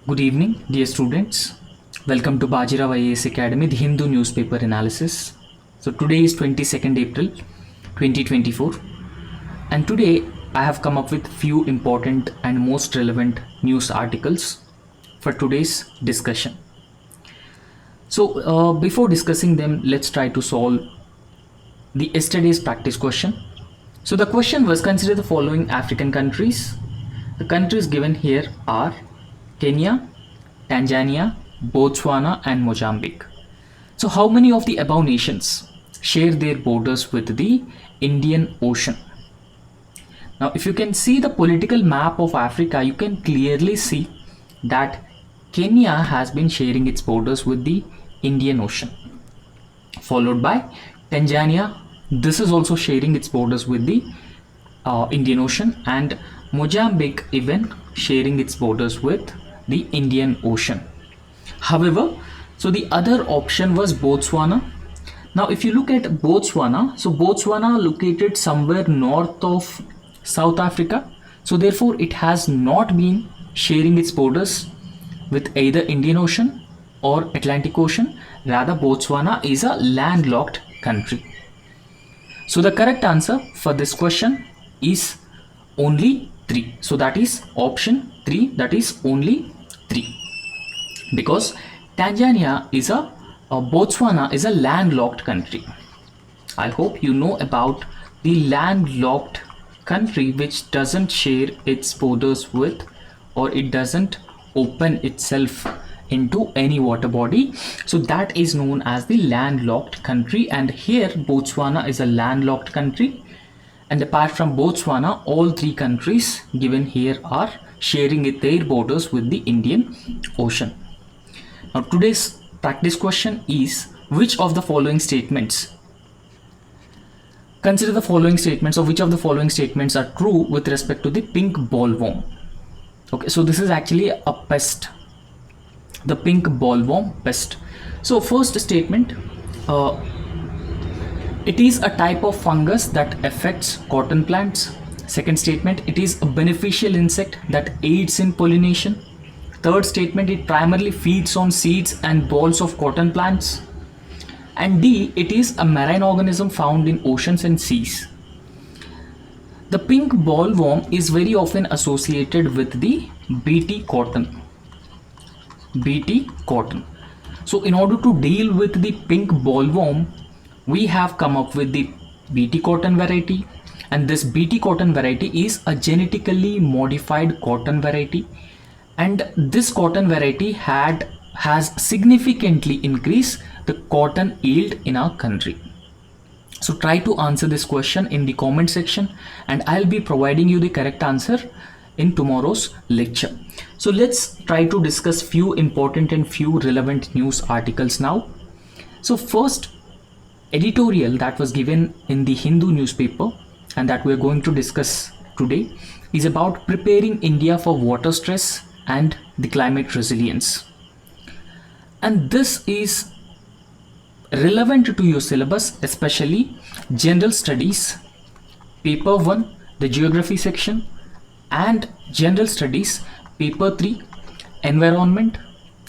Good evening, dear students. Welcome to BAJIRAO IAS Academy, the Hindu newspaper analysis. So today is 22nd April 2024, and today I have come up with few important and most relevant news articles for today's discussion. So before discussing them, let's try to solve the yesterday's practice question. So the question was, consider the following African countries. The countries given here are Kenya, Tanzania, Botswana and Mozambique. So how many of the above nations share their borders with the Indian Ocean? Now if you can see the political map of Africa, you can clearly see that Kenya has been sharing its borders with the Indian Ocean, followed by Tanzania. This is also sharing its borders with the Indian Ocean, and Mozambique even sharing its borders with the Indian Ocean. However, so the other option was Botswana. Now if you look at Botswana, so Botswana located somewhere north of South Africa, so therefore it has not been sharing its borders with either Indian Ocean or Atlantic Ocean. Rather, Botswana is a landlocked country. So the correct answer for this question is only 3. So that is option 3, that is only 3, because Tanzania is Botswana is a landlocked country. I hope you know about the landlocked country which doesn't share its borders with, or it doesn't open itself into any water body. So that is known as the landlocked country, and here Botswana is a landlocked country. And apart from Botswana, all 3 countries given here are sharing their borders with the Indian Ocean. Now today's practice question is, which of the following statements, consider the following statements, or which of the following statements are true with respect to the pink bollworm? Okay, so this is actually a pest, the pink bollworm pest. So first statement, it is a type of fungus that affects cotton plants. Second statement, it is a beneficial insect that aids in pollination. Third statement, it primarily feeds on seeds and balls of cotton plants. And D, it is a marine organism found in oceans and seas. The pink bollworm is very often associated with the BT cotton. BT cotton. So in order to deal with the pink bollworm, we have come up with the BT cotton variety, and this BT cotton variety is a genetically modified cotton variety, and this cotton variety has significantly increased the cotton yield in our country. So try to answer this question in the comment section, and I'll be providing you the correct answer in tomorrow's lecture. So let's try to discuss few important and few relevant news articles now. So first editorial that was given in the Hindu newspaper and that we are going to discuss today is about preparing India for water stress and the climate resilience. And this is relevant to your syllabus, especially general studies, paper 1, the geography section, and general studies, paper 3, environment,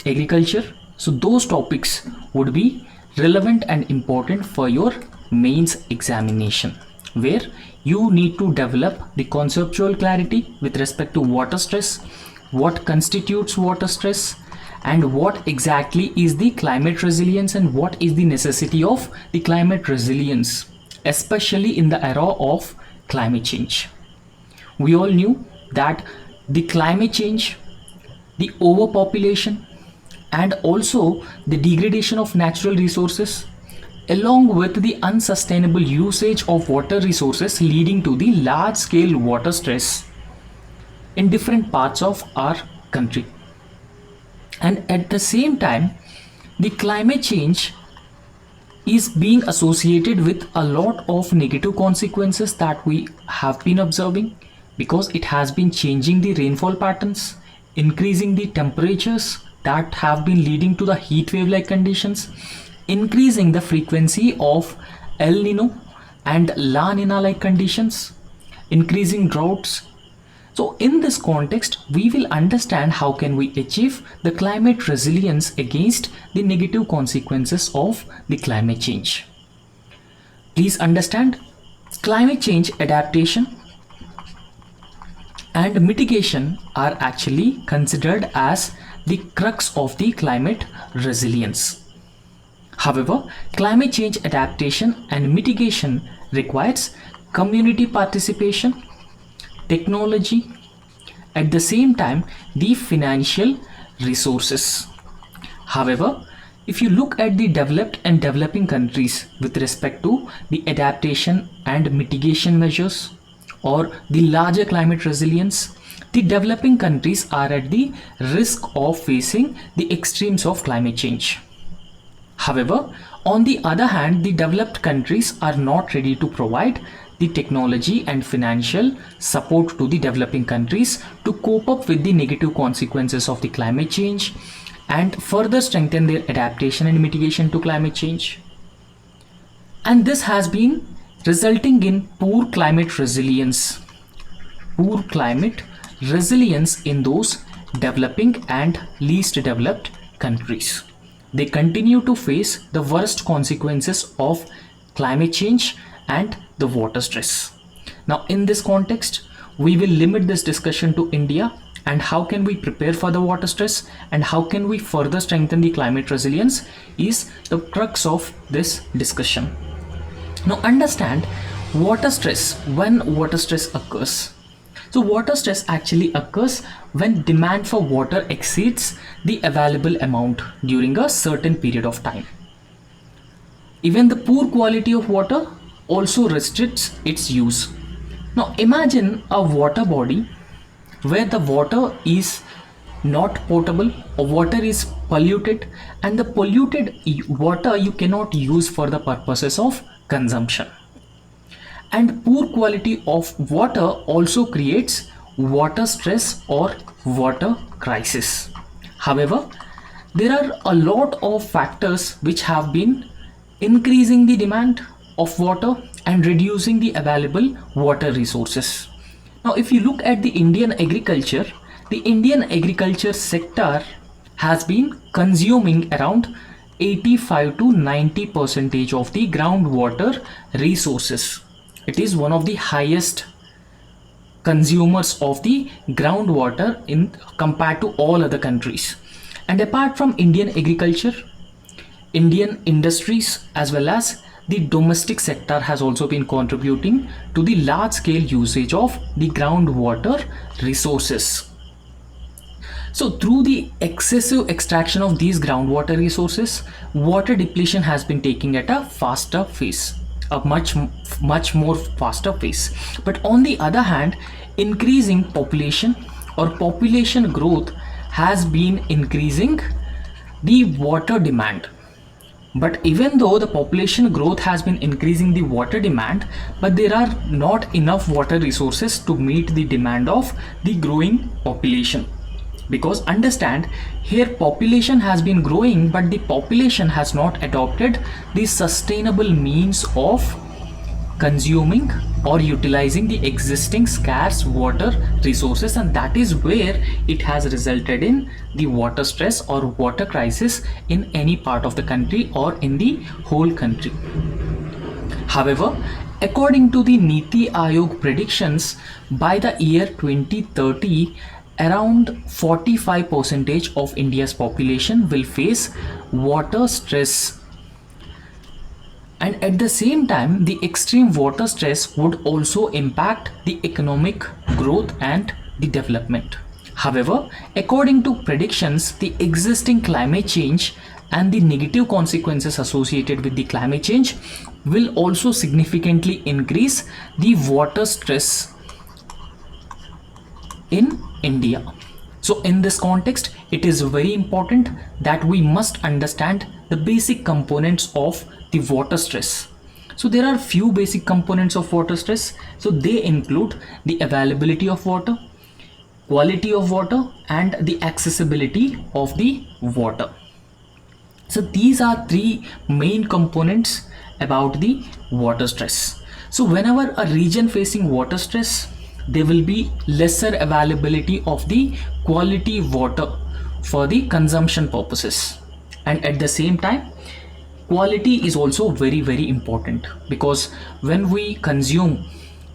agriculture. So those topics would be relevant and important for your mains examination, where you need to develop the conceptual clarity with respect to water stress, what constitutes water stress, and what exactly is the climate resilience, and what is the necessity of the climate resilience, especially in the era of climate change. We all knew that the climate change, the overpopulation, and also the degradation of natural resources, along with the unsustainable usage of water resources, leading to the large scale water stress in different parts of our country. And at the same time, the climate change is being associated with a lot of negative consequences that we have been observing, because it has been changing the rainfall patterns, increasing the temperatures that have been leading to the heat wave like conditions, increasing the frequency of El Nino and La Nina like conditions, increasing droughts. So in this context, we will understand how can we achieve the climate resilience against the negative consequences of the climate change. Please understand, climate change adaptation and mitigation are actually considered as the crux of the climate resilience. However, climate change adaptation and mitigation requires community participation, technology, at the same time the financial resources. However, if you look at the developed and developing countries with respect to the adaptation and mitigation measures or the larger climate resilience, the developing countries are at the risk of facing the extremes of climate change. However, on the other hand, the developed countries are not ready to provide the technology and financial support to the developing countries to cope up with the negative consequences of the climate change and further strengthen their adaptation and mitigation to climate change. And this has been resulting in poor climate resilience in those developing and least developed countries. They continue to face the worst consequences of climate change and the water stress. Now in this context, we will limit this discussion to India and how can we prepare for the water stress and how can we further strengthen the climate resilience is the crux of this discussion. Now understand water stress, when water stress occurs. So water stress actually occurs when demand for water exceeds the available amount during a certain period of time. Even the poor quality of water also restricts its use. Now imagine a water body where the water is not potable or water is polluted, and the polluted water you cannot use for the purposes of consumption. And poor quality of water also creates water stress or water crisis. However, there are a lot of factors which have been increasing the demand of water and reducing the available water resources. Now if you look at the Indian agriculture sector has been consuming around 85 to 90% of the groundwater resources. It is one of the highest consumers of the groundwater in compared to all other countries. And apart from Indian agriculture, Indian industries as well as the domestic sector has also been contributing to the large scale usage of the groundwater resources. So through the excessive extraction of these groundwater resources, water depletion has been taking at a faster pace, a much more faster pace. But on the other hand, increasing population or population growth has been increasing the water demand. But even though the population growth has been increasing the water demand, but there are not enough water resources to meet the demand of the growing population. Because understand, here population has been growing, but the population has not adopted the sustainable means of consuming or utilizing the existing scarce water resources, and that is where it has resulted in the water stress or water crisis in any part of the country or in the whole country. However, according to the Niti Aayog predictions, by the year 2030, around 45% of India's population will face water stress. And at the same time, the extreme water stress would also impact the economic growth and the development. However, according to predictions, the existing climate change and the negative consequences associated with the climate change will also significantly increase the water stress in India. So in this context, it is very important that we must understand the basic components of the water stress. So there are few basic components of water stress. So they include the availability of water, quality of water, and the accessibility of the water. So these are three main components about the water stress. So whenever a region facing water stress, there will be lesser availability of the quality water for the consumption purposes. And at the same time, quality is also very important, because when we consume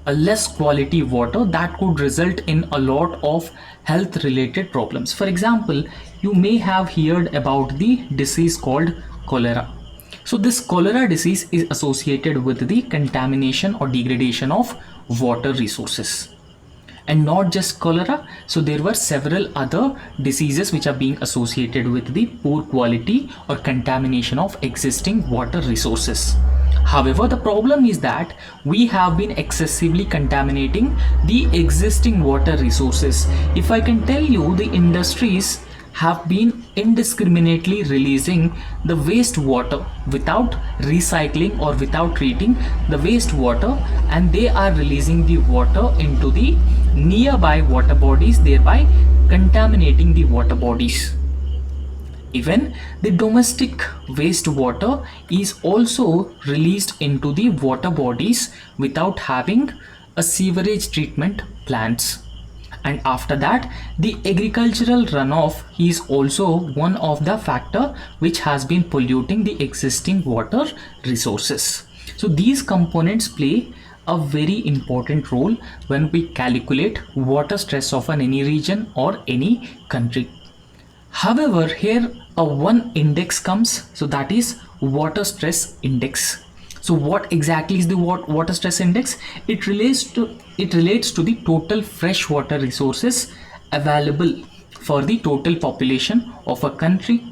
a less quality water, that could result in a lot of health related problems. For example, you may have heard about the disease called cholera. So this cholera disease is associated with the contamination or degradation of water resources. And not just cholera, so there were several other diseases which are being associated with the poor quality or contamination of existing water resources. However, the problem is that we have been excessively contaminating the existing water resources. If I can tell you, the industries have been indiscriminately releasing the wastewater without recycling or without treating the wastewater, and they are releasing the water into the nearby water bodies, thereby contaminating the water bodies. Even the domestic wastewater is also released into the water bodies without having a sewerage treatment plants. And after that, the agricultural runoff is also one of the factor which has been polluting the existing water resources. So these components play a very important role when we calculate water stress of any region or any country. However, here a one index comes, so that is water stress index. So what exactly is the water stress index? It relates to the total freshwater resources available for the total population of a country.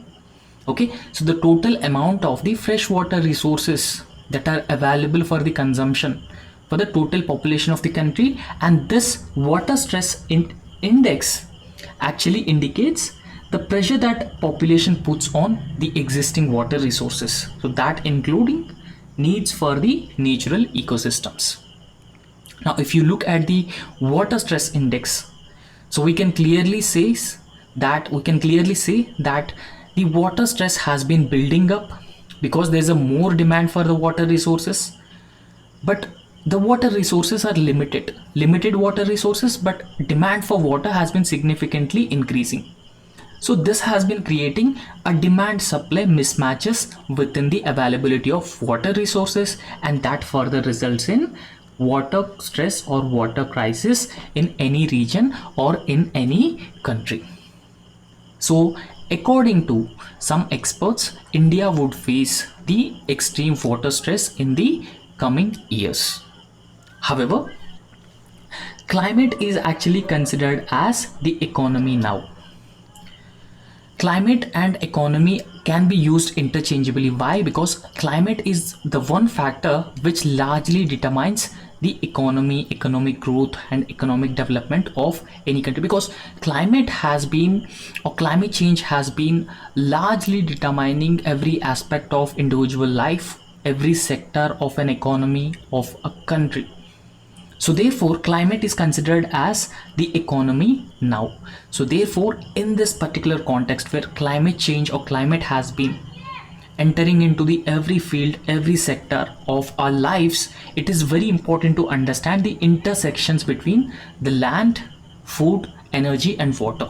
Okay, so the total amount of the freshwater resources that are available for the consumption for the total population of the country, and this water stress index actually indicates the pressure that population puts on the existing water resources. So that including needs for the natural ecosystems. Now, if you look at the water stress index, so we can clearly say that the water stress has been building up because there's a more demand for the water resources, but the water resources are limited water resources, but demand for water has been significantly increasing. So this has been creating a demand supply mismatches within the availability of water resources, and that further results in water stress or water crisis in any region or in any country. So according to some experts, India would face the extreme water stress in the coming years. However, climate is actually considered as the economy now. Climate and economy can be used interchangeably. Why? Because climate is the one factor which largely determines the economy, economic growth and economic development of any country, because climate change has been largely determining every aspect of individual life, every sector of an economy of a country. So therefore, climate is considered as the economy now. So therefore, in this particular context where climate change or climate has been entering into the every field, every sector of our lives, it is very important to understand the intersections between the land, food, energy and water.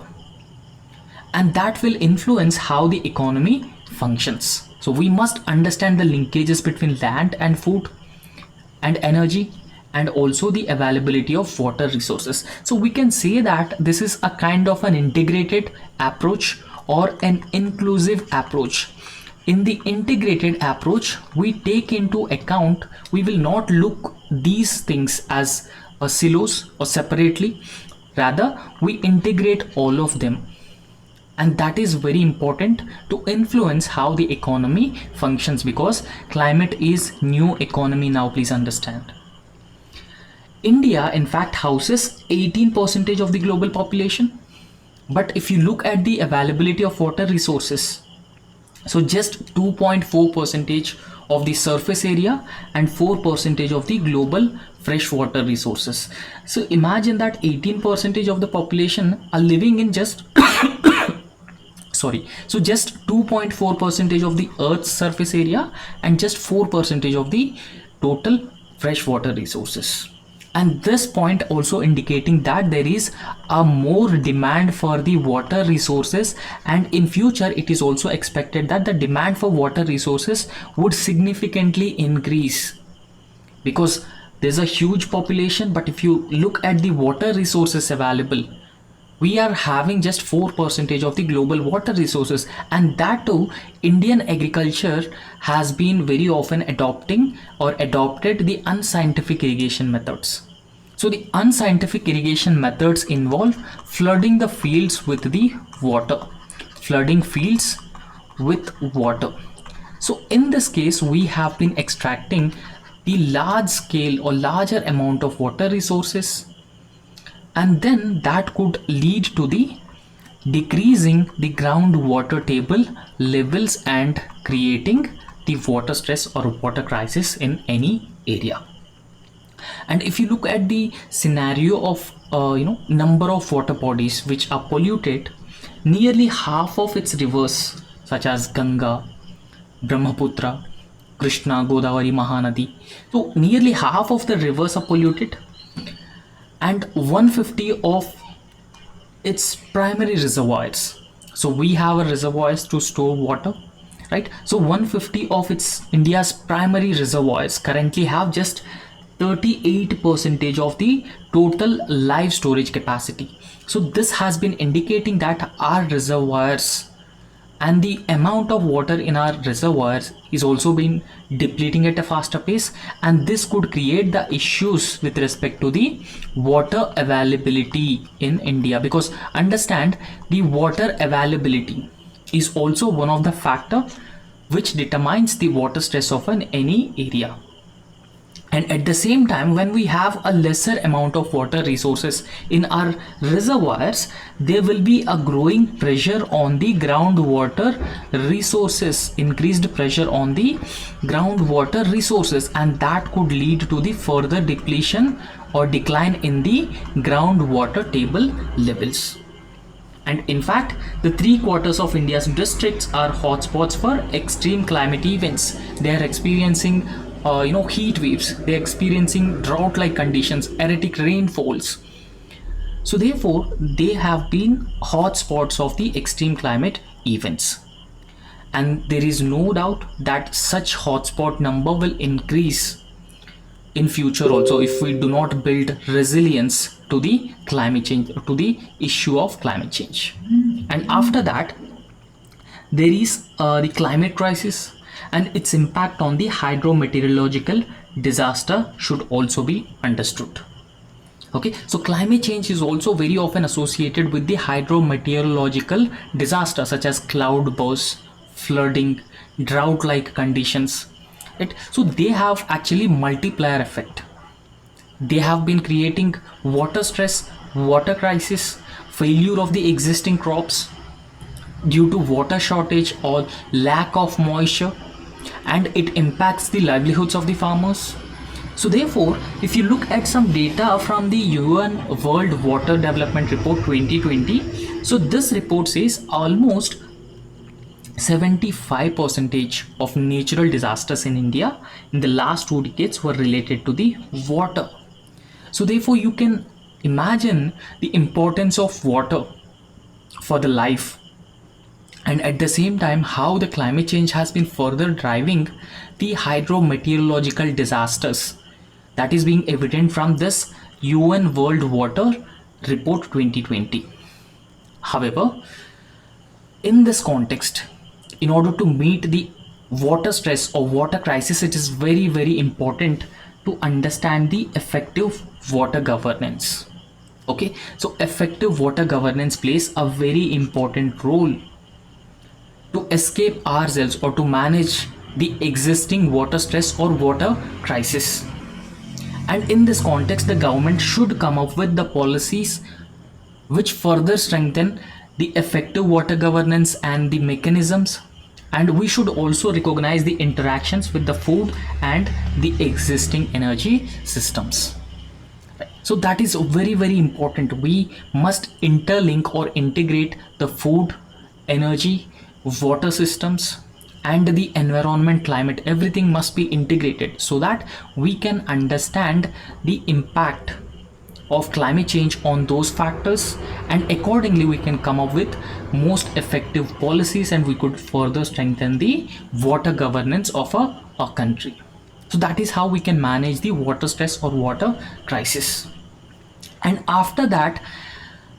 And that will influence how the economy functions. So we must understand the linkages between land and food and energy, and also the availability of water resources. So we can say that this is a kind of an integrated approach or an inclusive approach. In the integrated approach, we take into account, we will not look these things as silos or separately, rather we integrate all of them. And that is very important to influence how the economy functions, because climate is new economy now, please understand. India in fact houses 18% of the global population, but if you look at the availability of water resources, so just 2.4% of the surface area and 4% of the global freshwater resources. So imagine that 18% of the population are living in just just 2.4% of the earth's surface area and just 4% of the total freshwater resources. And this point also indicating that there is a more demand for the water resources, and in future it is also expected that the demand for water resources would significantly increase, because there's a huge population, but if you look at the water resources available, we are having just 4% of the global water resources. And that too, Indian agriculture has been very often adopting or adopted the unscientific irrigation methods. So the unscientific irrigation methods involve flooding the fields with the water, flooding fields with water. So in this case, we have been extracting the large scale or larger amount of water resources, and then that could lead to the decreasing the groundwater table levels and creating the water stress or water crisis in any area. And if you look at the scenario of number of water bodies which are polluted, nearly half of its rivers such as Ganga, Brahmaputra, Krishna, Godavari, Mahanadi, so nearly half of the rivers are polluted, and 150 of its primary reservoirs. So we have a reservoirs to store water, right? So 150 of its India's primary reservoirs currently have just 38% of the total live storage capacity. So this has been indicating that our reservoirs and the amount of water in our reservoirs is also been depleting at a faster pace, and this could create the issues with respect to the water availability in India, because understand, the water availability is also one of the factor which determines the water stress of any area. And at the same time, when we have a lesser amount of water resources in our reservoirs, there will be a growing pressure on the groundwater resources, increased pressure on the groundwater resources, and that could lead to the further depletion or decline in the groundwater table levels. And in fact, the 3/4 of India's districts are hotspots for extreme climate events. They are experiencing heat waves, they're experiencing drought like conditions, erratic rainfalls. So therefore they have been hotspots of the extreme climate events, and there is no doubt that such hotspot number will increase in future also if we do not build resilience to the climate change, to the issue of climate change. And after that, there is the climate crisis, and its impact on the hydrometeorological disaster should also be understood. Okay, so climate change is also very often associated with the hydrometeorological disaster such as cloud bursts, flooding, drought like conditions, right? So they have actually multiplier effect. They have been creating water stress, water crisis, failure of the existing crops due to water shortage or lack of moisture, and it impacts the livelihoods of the farmers. So therefore, if you look at some data from the UN World Water Development Report 2020, so this report says almost 75% of natural disasters in India in the last 2 decades were related to the water. So therefore, you can imagine the importance of water for the life, and at the same time how the climate change has been further driving the hydrometeorological disasters that is being evident from this UN World Water Report 2020. However, in this context, in order to meet the water stress or water crisis, it is very, very important to understand the effective water governance. Okay, so effective water governance plays a very important role to escape ourselves or to manage the existing water stress or water crisis. And in this context, the government should come up with the policies which further strengthen the effective water governance and the mechanisms, and we should also recognize the interactions with the food and the existing energy systems. So that is very, very important. We must interlink or integrate the food, energy, water systems, and the environment, climate, everything must be integrated so that we can understand the impact of climate change on those factors, and accordingly we can come up with most effective policies, and we could further strengthen the water governance of a country. So that is how we can manage the water stress or water crisis. And after that,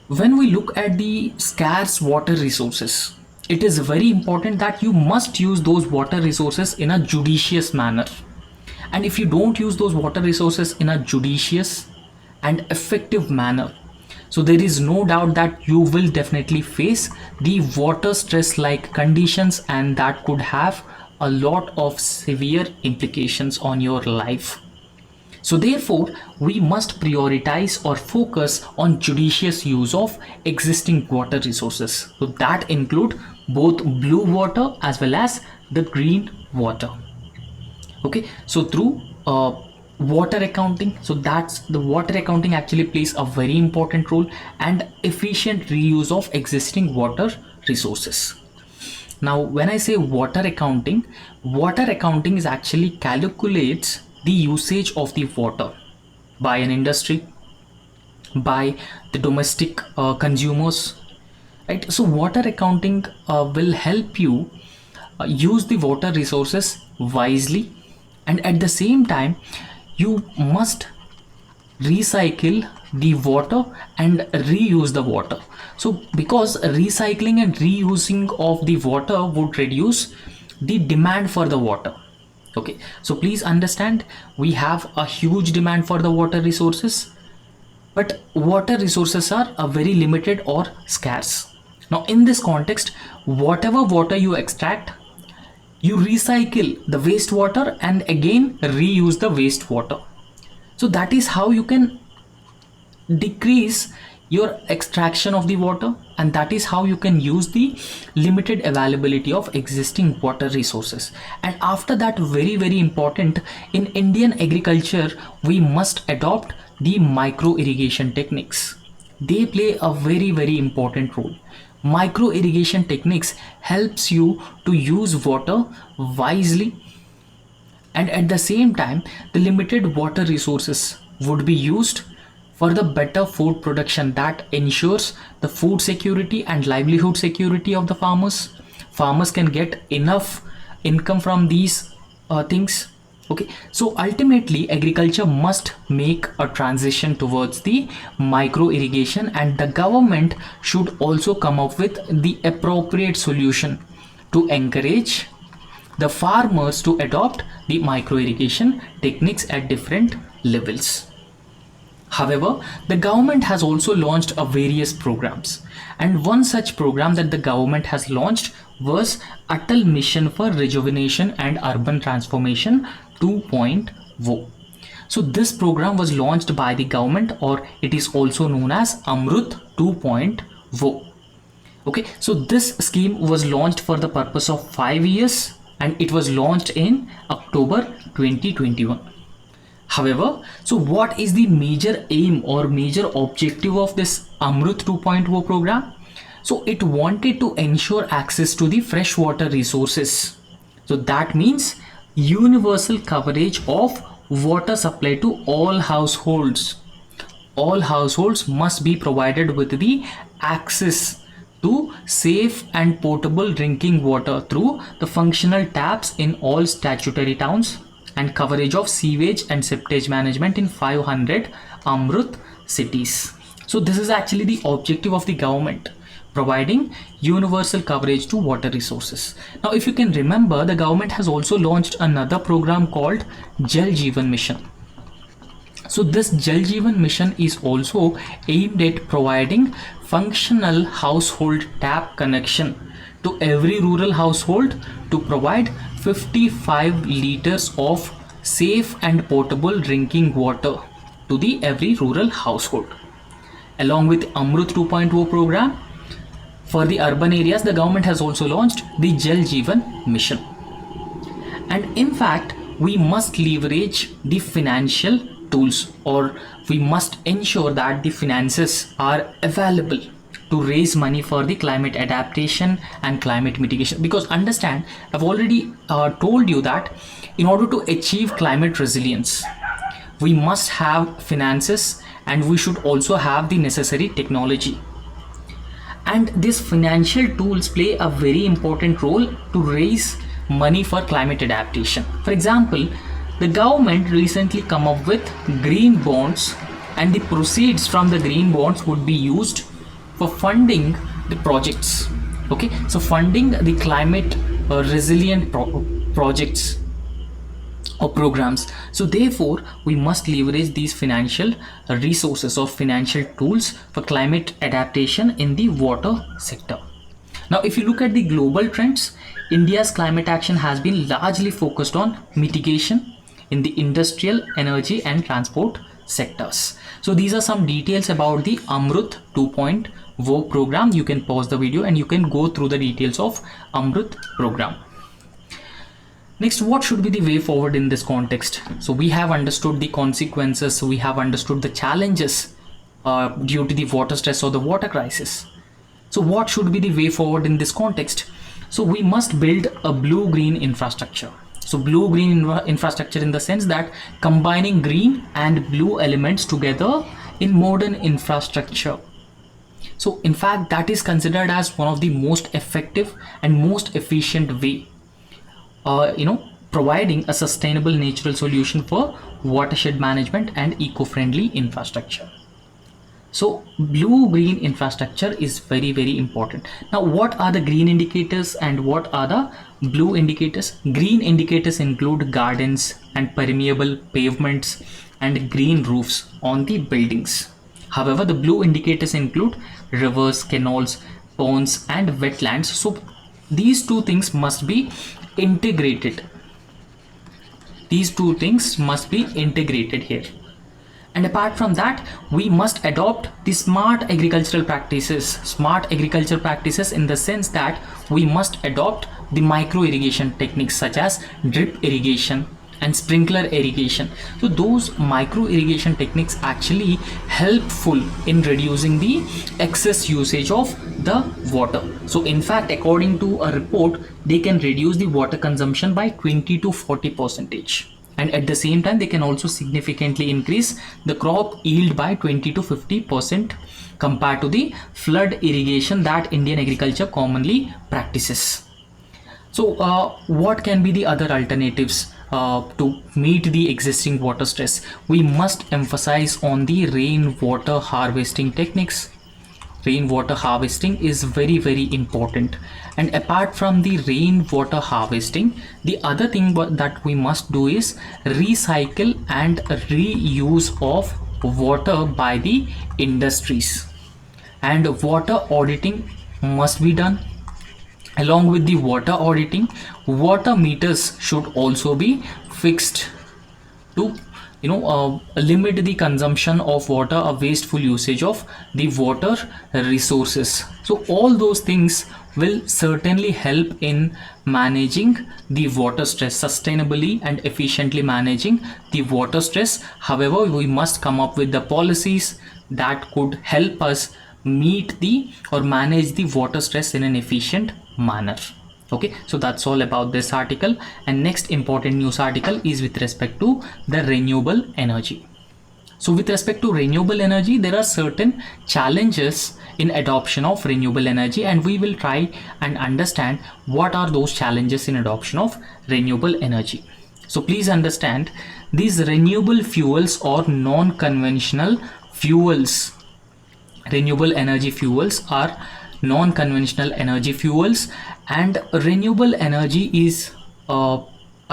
when we look at the scarce water resources, it is very important that you must use those water resources in a judicious manner. And if you don't use those water resources in a judicious and effective manner, so there is no doubt that you will definitely face the water stress like conditions, and that could have a lot of severe implications on your life. So therefore, we must prioritize or focus on judicious use of existing water resources. So that include both blue water as well as the green water. Okay, so through water accounting, so that's the water accounting actually plays a very important role, and efficient reuse of existing water resources. Now, when I say water accounting is actually calculates the usage of the water by an industry, by the domestic consumers, right? So water accounting will help you use the water resources wisely, and at the same time you must recycle the water and reuse the water. So because recycling and reusing of the water would reduce the demand for the water. Okay, so please understand, we have a huge demand for the water resources, but water resources are very limited or scarce. Now in this context, whatever water you extract, you recycle the wastewater and again reuse the wastewater. So that is how you can decrease your extraction of the water, and that is how you can use the limited availability of existing water resources. And after that, very important, in Indian agriculture we must adopt the micro irrigation techniques. They play a very important role. Micro irrigation techniques helps you to use water wisely, and at the same time the limited water resources would be used for the better food production that ensures the food security and livelihood security of the farmers. Farmers can get enough income from these things. Okay, so ultimately agriculture must make a transition towards the micro irrigation, and the government should also come up with the appropriate solution to encourage the farmers to adopt the micro irrigation techniques at different levels. However, the government has also launched various programs, and one such program that the government has launched was Atal Mission for Rejuvenation and Urban Transformation 2.0. So this program was launched by the government, or it is also known as Amrut 2.0. Okay, so this scheme was launched for the purpose of 5 years, and it was launched in October 2021. However, so what is the major aim or major objective of this Amrut 2.0 program? So it wanted to ensure access to the freshwater resources. So that means universal coverage of water supply to all households. All households must be provided with the access to safe and potable drinking water through the functional taps in all statutory towns, and coverage of sewage and septage management in 500 Amrut cities. So this is actually the objective of the government, providing universal coverage to water resources. Now if you can remember, the government has also launched another program called Jal Jeevan Mission. So this Jal Jeevan Mission is also aimed at providing functional household tap connection to every rural household to provide 55 liters of safe and potable drinking water to the every rural household. Along with Amrut 2.0 program, for the urban areas, the government has also launched the Jal Jeevan Mission. And in fact, we must leverage the financial tools, or we must ensure that the finances are available to raise money for the climate adaptation and climate mitigation. Because understand, I've already told you that in order to achieve climate resilience, we must have finances and we should also have the necessary technology. And these financial tools play a very important role to raise money for climate adaptation. For example, the government recently come up with green bonds, and the proceeds from the green bonds would be used for funding the projects. Okay, so funding the climate resilient projects or programs. So therefore we must leverage these financial resources or financial tools for climate adaptation in the water sector. Now if you look at the global trends, India's climate action has been largely focused on mitigation in the industrial, energy and transport sectors. So these are some details about the Amrut 2.0 program. You can pause the video and you can go through the details of Amrut program. Next, what should be the way forward in this context? So we have understood the consequences, we have understood the challenges due to the water stress or the water crisis. So what should be the way forward in this context? So we must build a blue-green infrastructure. So blue-green infrastructure in the sense that combining green and blue elements together in modern infrastructure. So in fact, that is considered as one of the most effective and most efficient way providing a sustainable natural solution for watershed management and eco-friendly infrastructure. So blue-green infrastructure is very, very important. Now, what are the green indicators and what are the blue indicators? Green indicators include gardens and permeable pavements and green roofs on the buildings. However, the blue indicators include rivers, canals, ponds and wetlands. So these two things must be integrated. These two things must be integrated here. And apart from that, we must adopt the smart agricultural practices. Smart agricultural practices in the sense that we must adopt the micro irrigation techniques such as drip irrigation and sprinkler irrigation. So those micro irrigation techniques actually helpful in reducing the excess usage of the water. So in fact, according to a report, they can reduce the water consumption by 20 to 40%. And at the same time, they can also significantly increase the crop yield by 20 to 50% compared to the flood irrigation that Indian agriculture commonly practices. So what can be the other alternatives to meet the existing water stress? We must emphasize on the rainwater harvesting techniques. Rainwater harvesting is very, very important. And apart from the rainwater harvesting, the other thing that we must do is recycle and reuse of water by the industries. And water auditing must be done. Along with the water auditing, water meters should also be fixed to limit the consumption of water or wasteful usage of the water resources. So all those things will certainly help in managing the water stress, sustainably and efficiently managing the water stress. However, we must come up with the policies that could help us meet the or manage the water stress in an efficient manner. Okay, so that's all about this article. And next important news article is with respect to the renewable energy. So with respect to renewable energy, there are certain challenges in adoption of renewable energy, and we will try and understand what are those challenges in adoption of renewable energy. So please understand, these renewable fuels or non-conventional fuels, renewable energy fuels are non-conventional energy fuels, and renewable energy is a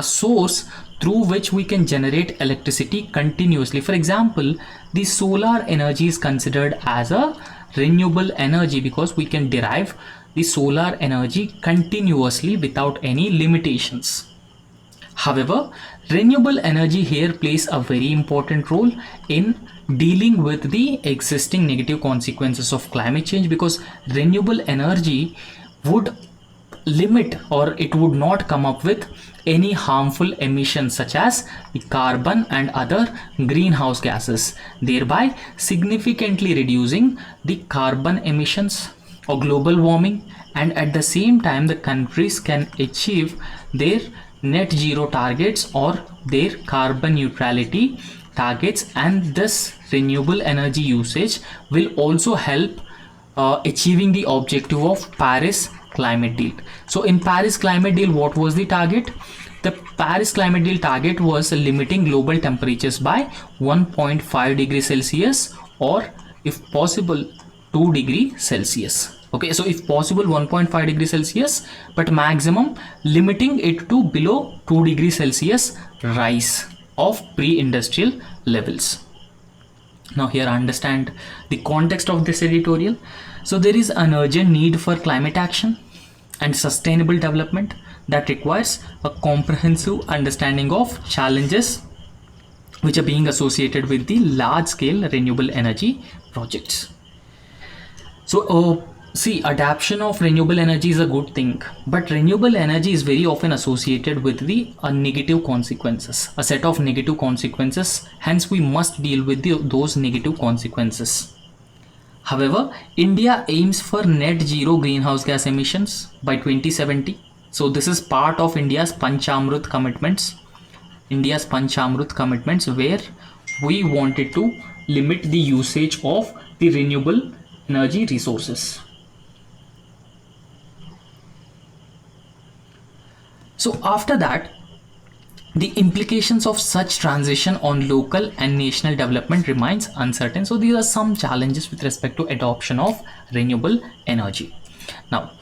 source through which we can generate electricity continuously. For example, the solar energy is considered as a renewable energy because we can derive the solar energy continuously without any limitations. However, renewable energy here plays a very important role in dealing with the existing negative consequences of climate change, because renewable energy would limit, or it would not come up with any harmful emissions such as the carbon and other greenhouse gases, thereby significantly reducing the carbon emissions or global warming, and at the same time the countries can achieve their net zero targets or their carbon neutrality targets, and this renewable energy usage will also help achieving the objective of Paris climate deal. So in Paris climate deal, what was the target? The Paris climate deal target was limiting global temperatures by 1.5 degrees Celsius, or if possible 2 degrees Celsius. Okay, so if possible 1.5 degrees Celsius, but maximum limiting it to below 2 degrees Celsius rise of pre-industrial levels. Now here understand the context of this editorial. So there is an urgent need for climate action and sustainable development that requires a comprehensive understanding of challenges which are being associated with the large scale renewable energy projects. So see, adoption of renewable energy is a good thing, but renewable energy is very often associated with the negative consequences, a set of negative consequences. Hence, we must deal with those negative consequences. However, India aims for net zero greenhouse gas emissions by 2070. So this is part of India's Panchamrut commitments. Where we wanted to limit the usage of the renewable energy resources. So after that, the implications of such transition on local and national development remains uncertain. So these are some challenges with respect to adoption of renewable energy. Now,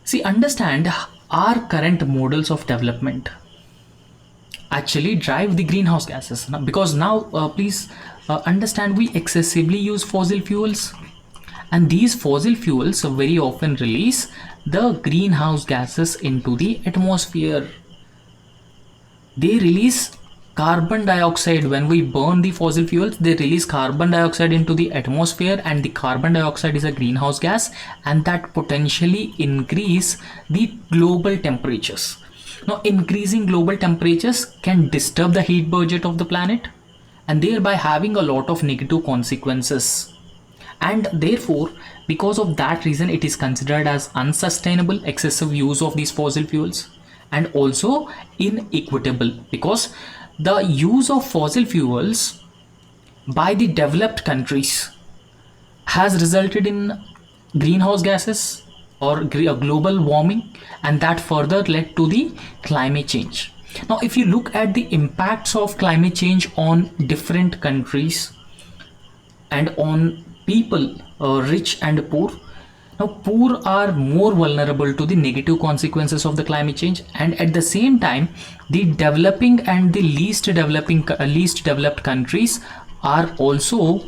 see, understand our current models of development actually drive the greenhouse gases. Now, because now please understand, we excessively use fossil fuels, and these fossil fuels very often release the greenhouse gases into the atmosphere. They release carbon dioxide. When we burn the fossil fuels, they release carbon dioxide into the atmosphere, and the carbon dioxide is a greenhouse gas, and that potentially increase the global temperatures. Now, increasing global temperatures can disturb the heat budget of the planet, and thereby having a lot of negative consequences. And therefore, because of that reason, it is considered as unsustainable excessive use of these fossil fuels, and also inequitable, because the use of fossil fuels by the developed countries has resulted in greenhouse gases or global warming, and that further led to the climate change. Now, if you look at the impacts of climate change on different countries and on people, rich and poor. Now, poor are more vulnerable to the negative consequences of the climate change, and at the same time, the developing and the least developed countries are also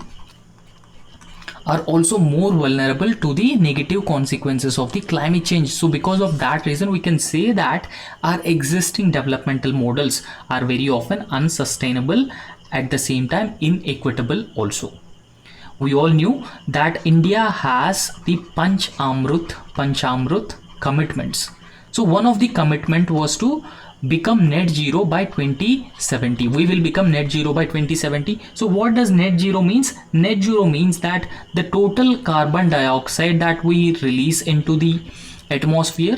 more vulnerable to the negative consequences of the climate change. So because of that reason, we can say that our existing developmental models are very often unsustainable, at the same time inequitable also. We all knew that India has the Panchamrut commitments. So one of the commitment was to become net zero by 2070. We will become net zero by 2070. So what does net zero means? Net zero means that the total carbon dioxide that we release into the atmosphere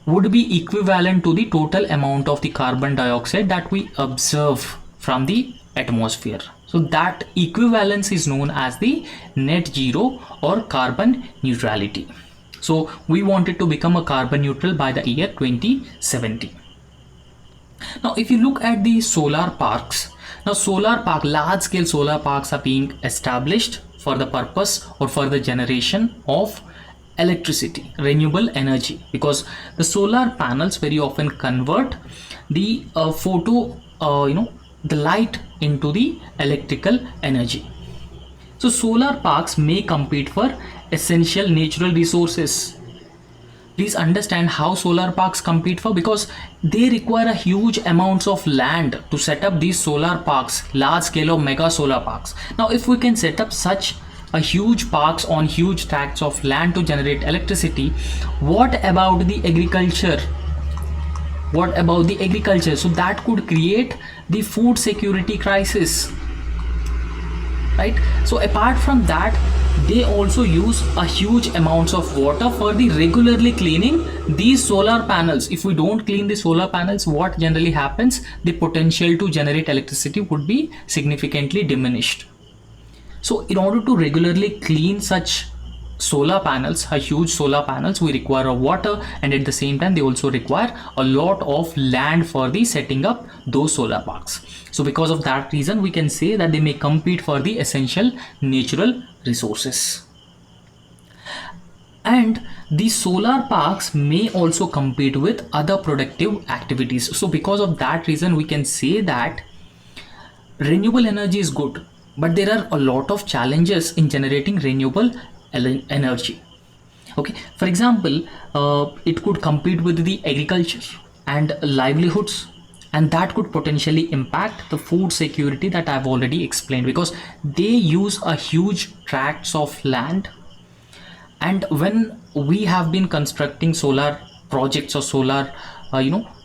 would be equivalent to the total amount of the carbon dioxide that we observe from the atmosphere. So that equivalence is known as the net zero or carbon neutrality. So we wanted to become a carbon neutral by the year 2070. Now, if you look at the solar parks, now large scale solar parks are being established for the purpose or for the generation of electricity, renewable energy, because the solar panels very often convert the the light into the electrical energy. So solar parks may compete for essential natural resources. Please understand how solar parks compete for, because they require a huge amounts of land to set up these solar parks, large scale of mega solar parks. Now, if we can set up such a huge parks on huge tracts of land to generate electricity, what about the agriculture? What about the agriculture? So that could create the food security crisis, right? So apart from that, they also use a huge amounts of water for the regularly cleaning these solar panels. If we don't clean the solar panels, what generally happens, the potential to generate electricity would be significantly diminished. So in order to regularly clean such solar panels, a huge solar panels, we require a water, and at the same time they also require a lot of land for the setting up those solar parks. So because of that reason, we can say that they may compete for the essential natural resources. And the solar parks may also compete with other productive activities. So because of that reason, we can say that renewable energy is good, but there are a lot of challenges in generating renewable energy. Okay, for example, it could compete with the agriculture and livelihoods, and that could potentially impact the food security that I've already explained, because they use a huge tracts of land. And when we have been constructing solar projects or solar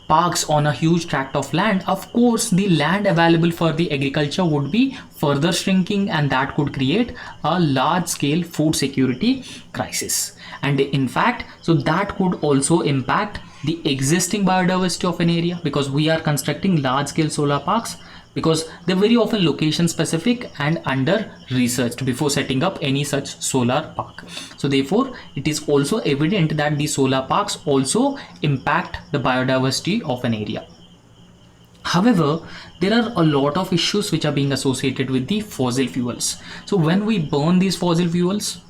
parks on a huge tract of land, of course the land available for the agriculture would be further shrinking, and that could create a large scale food security crisis. And in fact, so that could also impact the existing biodiversity of an area, because we are constructing large scale solar parks, because they're very often location specific and under researched before setting up any such solar park. So therefore it is also evident that the solar parks also impact the biodiversity of an area. However, there are a lot of issues which are being associated with the fossil fuels. So when we burn these fossil fuels,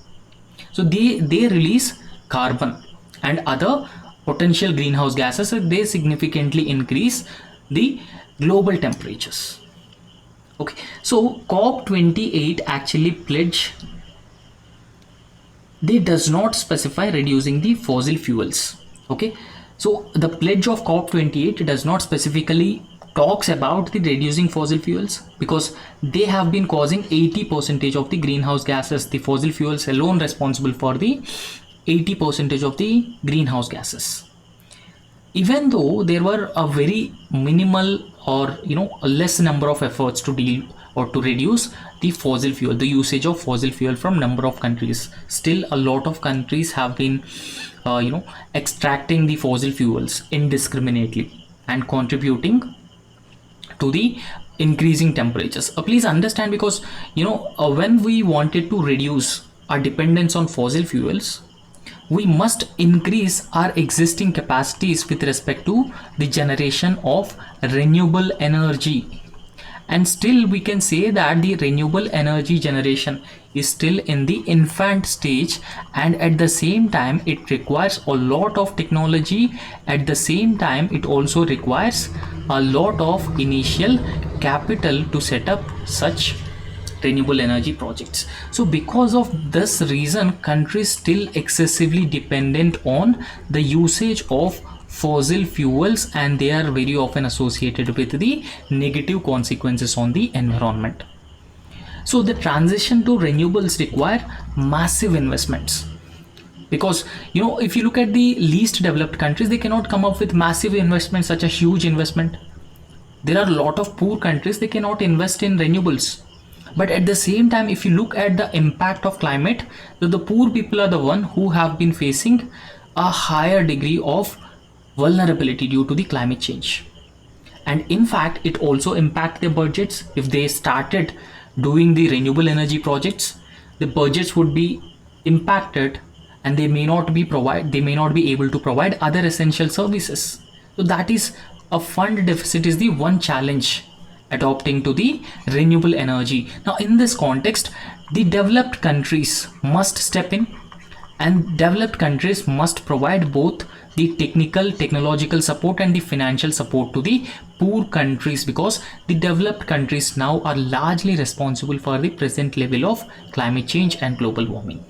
so they release carbon and other potential greenhouse gases, so they significantly increase the global temperatures. Okay, so COP28 actually pledge, they does not specify reducing the fossil fuels. Okay, so the pledge of COP28 does not specifically talks about the reducing fossil fuels, because they have been causing 80% of the greenhouse gases. The fossil fuels alone responsible for the 80% of the greenhouse gases. Even though there were a very minimal or a less number of efforts to deal or to reduce the fossil fuel, the usage of fossil fuel from number of countries, still a lot of countries have been extracting the fossil fuels indiscriminately and contributing to the increasing temperatures. Please understand, because when we wanted to reduce our dependence on fossil fuels, we must increase our existing capacities with respect to the generation of renewable energy. And still we can say that the renewable energy generation is still in the infant stage, and at the same time it requires a lot of technology. At the same time it also requires a lot of initial capital to set up such renewable energy projects. So because of this reason, countries still excessively dependent on the usage of fossil fuels, and they are very often associated with the negative consequences on the environment. So the transition to renewables require massive investments, because if you look at the least developed countries, they cannot come up with massive investments, such a huge investment. There are a lot of poor countries, they cannot invest in renewables. But at the same time, if you look at the impact of climate, the poor people are the one who have been facing a higher degree of vulnerability due to the climate change. And in fact, it also impacts their budgets. If they started doing the renewable energy projects, the budgets would be impacted, and they may not be able to provide other essential services. So that is a fund deficit is the one challenge adopting to the renewable energy. Now in this context, the developed countries must step in, and developed countries must provide both the technological support and the financial support to the poor countries, because the developed countries now are largely responsible for the present level of climate change and global warming.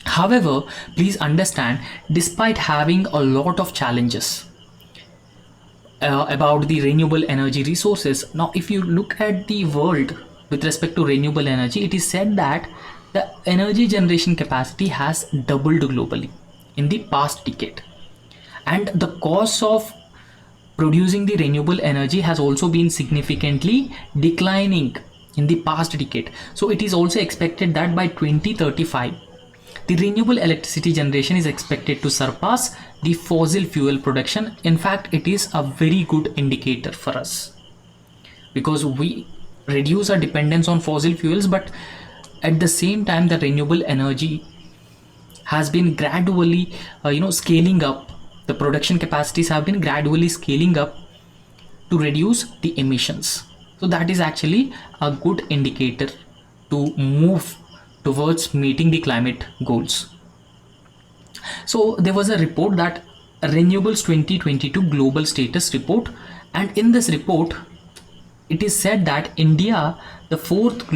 However, please understand, despite having a lot of challenges about the renewable energy resources, now if you look at the world with respect to renewable energy, it is said that The energy generation capacity has doubled globally in the past decade, and the cost of producing the renewable energy has also been significantly declining in the past decade. So it is also expected that by 2035 the renewable electricity generation is expected to surpass the fossil fuel production. In fact, it is a very good indicator for us because we reduce our dependence on fossil fuels, but at the same time the renewable energy has been gradually scaling up. The production capacities have been gradually scaling up to reduce the emissions. So that is actually a good indicator to move towards meeting the climate goals. So there was a report, that Renewables 2022 Global Status Report, and in this report it is said that India, the fourth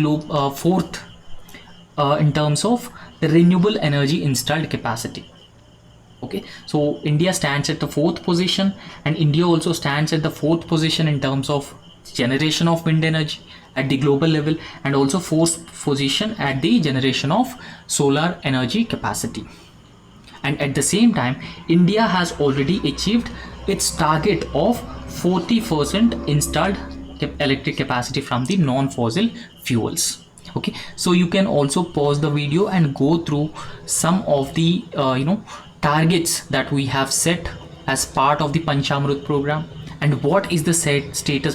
in terms of the renewable energy installed capacity. Okay, so India stands at the fourth position, and India also stands at the fourth position in terms of generation of wind energy at the global level, and also fourth position at the generation of solar energy capacity. And at the same time, India has already achieved its target of 40% installed electric capacity from the non-fossil fuels. Okay, so you can also pause the video and go through some of the targets that we have set as part of the Panchamrit program, and what is the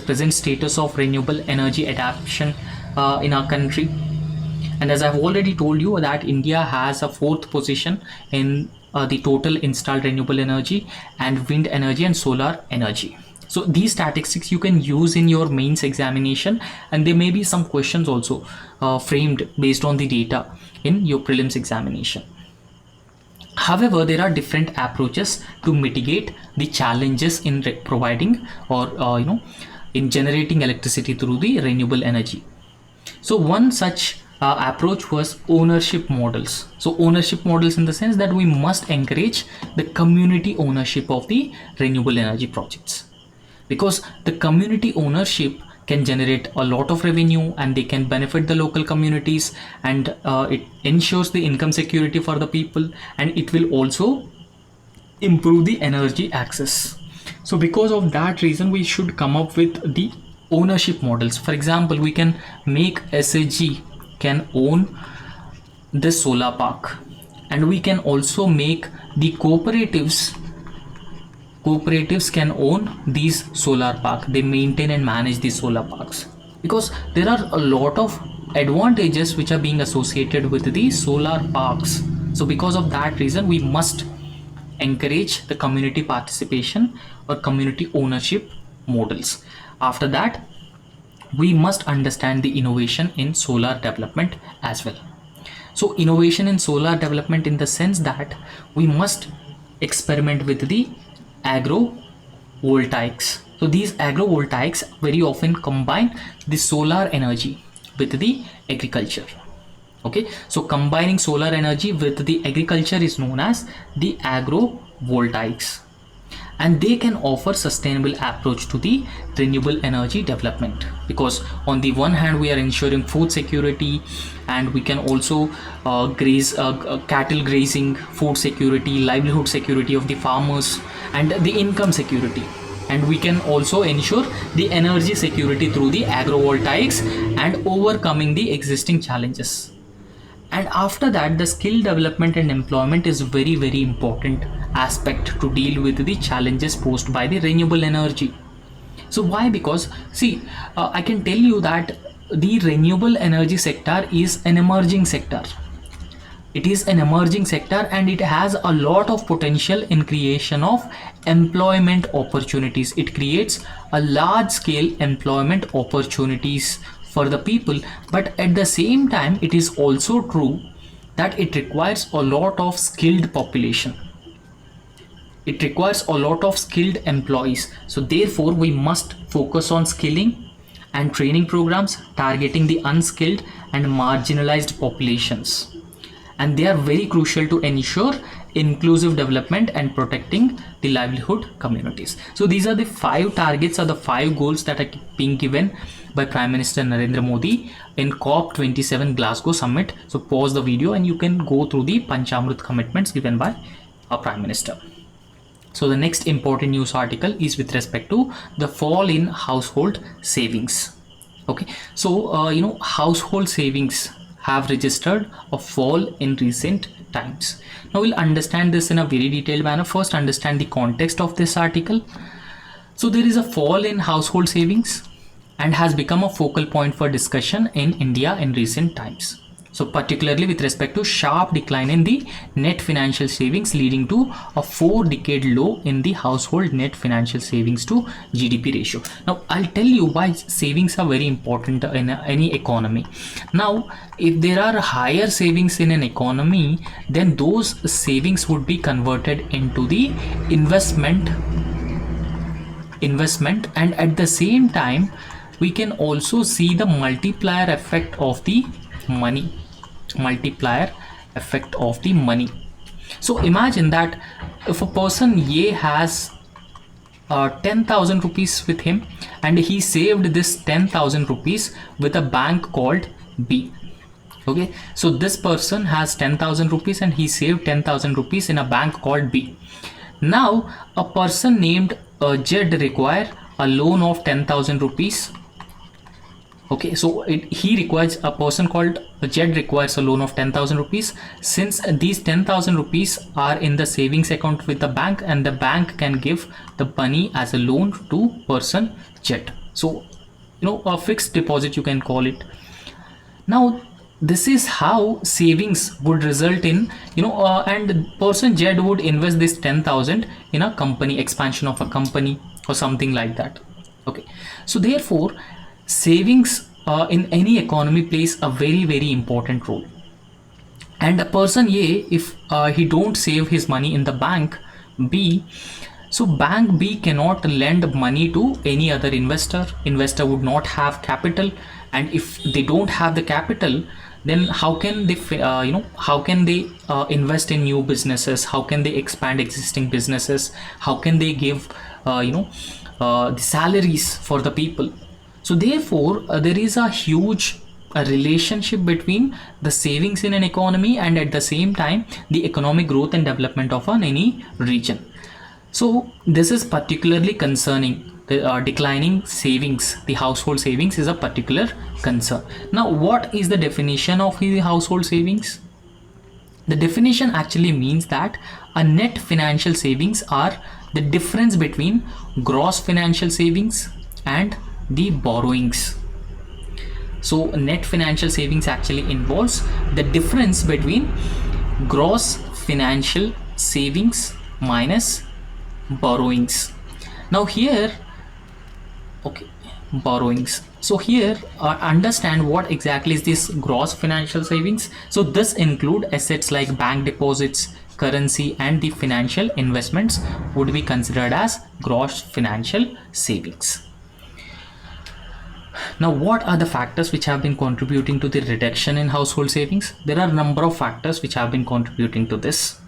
present status of renewable energy adoption in our country. And as I've already told you, that India has a fourth position in the total installed renewable energy and wind energy and solar energy. So these statistics you can use in your mains examination, and there may be some questions also framed based on the data in your prelims examination. However, there are different approaches to mitigate the challenges in providing or in generating electricity through the renewable energy. So one such approach was ownership models. So ownership models in the sense that we must encourage the community ownership of the renewable energy projects, because the community ownership can generate a lot of revenue and they can benefit the local communities, and it ensures the income security for the people, and it will also improve the energy access. So because of that reason, we should come up with the ownership models. For example, we can make SHG can own the solar park, and we can also make the cooperatives can own these solar park. They maintain and manage these solar parks, because there are a lot of advantages which are being associated with the solar parks. So because of that reason, we must encourage the community participation or community ownership models. After that, we must understand the innovation in solar development as well. So innovation in solar development in the sense that we must experiment with the agrovoltaics. So these agrovoltaics very often combine the solar energy with the agriculture. Okay, so combining solar energy with the agriculture is known as the agrovoltaics, and they can offer sustainable approach to the renewable energy development, because on the one hand we are ensuring food security, and we can also cattle grazing, food security, livelihood security of the farmers, and the income security, and we can also ensure the energy security through the agrovoltaics and overcoming the existing challenges. And after that, the skill development and employment is very important aspect to deal with the challenges posed by the renewable energy. So why? Because see, I can tell you that the renewable energy sector is an emerging sector. It is an emerging sector, and it has a lot of potential in creation of employment opportunities. It creates a large scale employment opportunities for the people, but at the same time it is also true that it requires a lot of skilled population. It requires a lot of skilled employees. So therefore we must focus on skilling and training programs targeting the unskilled and marginalized populations, and they are very crucial to ensure inclusive development and protecting the livelihood communities. So these are the 5 targets or the 5 goals that are being given by Prime Minister Narendra Modi in COP27 Glasgow Summit. So pause the video and you can go through the Panchamrit commitments given by our Prime Minister. So the next important news article is with respect to the fall in household savings. Okay, so household savings have registered a fall in recent times. Now we'll understand this in a very detailed manner. First, understand the context of this article. So there is a fall in household savings and has become a focal point for discussion in India in recent times. So particularly with respect to sharp decline in the net financial savings, leading to a 4-decade low in the household net financial savings to GDP ratio. Now I'll tell you why savings are very important in any economy. Now if there are higher savings in an economy, then those savings would be converted into the investment, and at the same time we can also see the multiplier effect of the money. So imagine that if a person A has 10,000 rupees with him and he saved this 10,000 rupees with a bank called B. Okay, so this person has 10,000 rupees and he saved 10,000 rupees in a bank called B. Now a person named Z require a loan of 10,000 rupees. Okay, so he requires, a person called Jed requires a loan of 10,000 rupees. Since these 10,000 rupees are in the savings account with the bank, and the bank can give the money as a loan to person Jed. So a fixed deposit you can call it. Now this is how savings would result in, and person Jed would invest this 10,000 in a company, expansion of a company or something like that. Okay, so therefore savings in any economy plays a very, very important role. And a person A, if he don't save his money in the bank B, so bank B cannot lend money to any other investor. Investor would not have capital, and if they don't have the capital, then how can they invest in new businesses? How can they expand existing businesses? How can they give the salaries for the people? So therefore there is a huge relationship between the savings in an economy and at the same time the economic growth and development of any region. So this is particularly concerning. The declining savings, the household savings, is a particular concern. Now what is the definition of the household savings? The definition actually means that a net financial savings are the difference between gross financial savings and the borrowings. So net financial savings actually involves the difference between gross financial savings minus borrowings. Now here, borrowings. So here understand what exactly is this gross financial savings. So this include assets like bank deposits, currency, and the financial investments would be considered as gross financial savings. Now what are the factors which have been contributing to the reduction in household savings? There are a number of factors which have been contributing to this.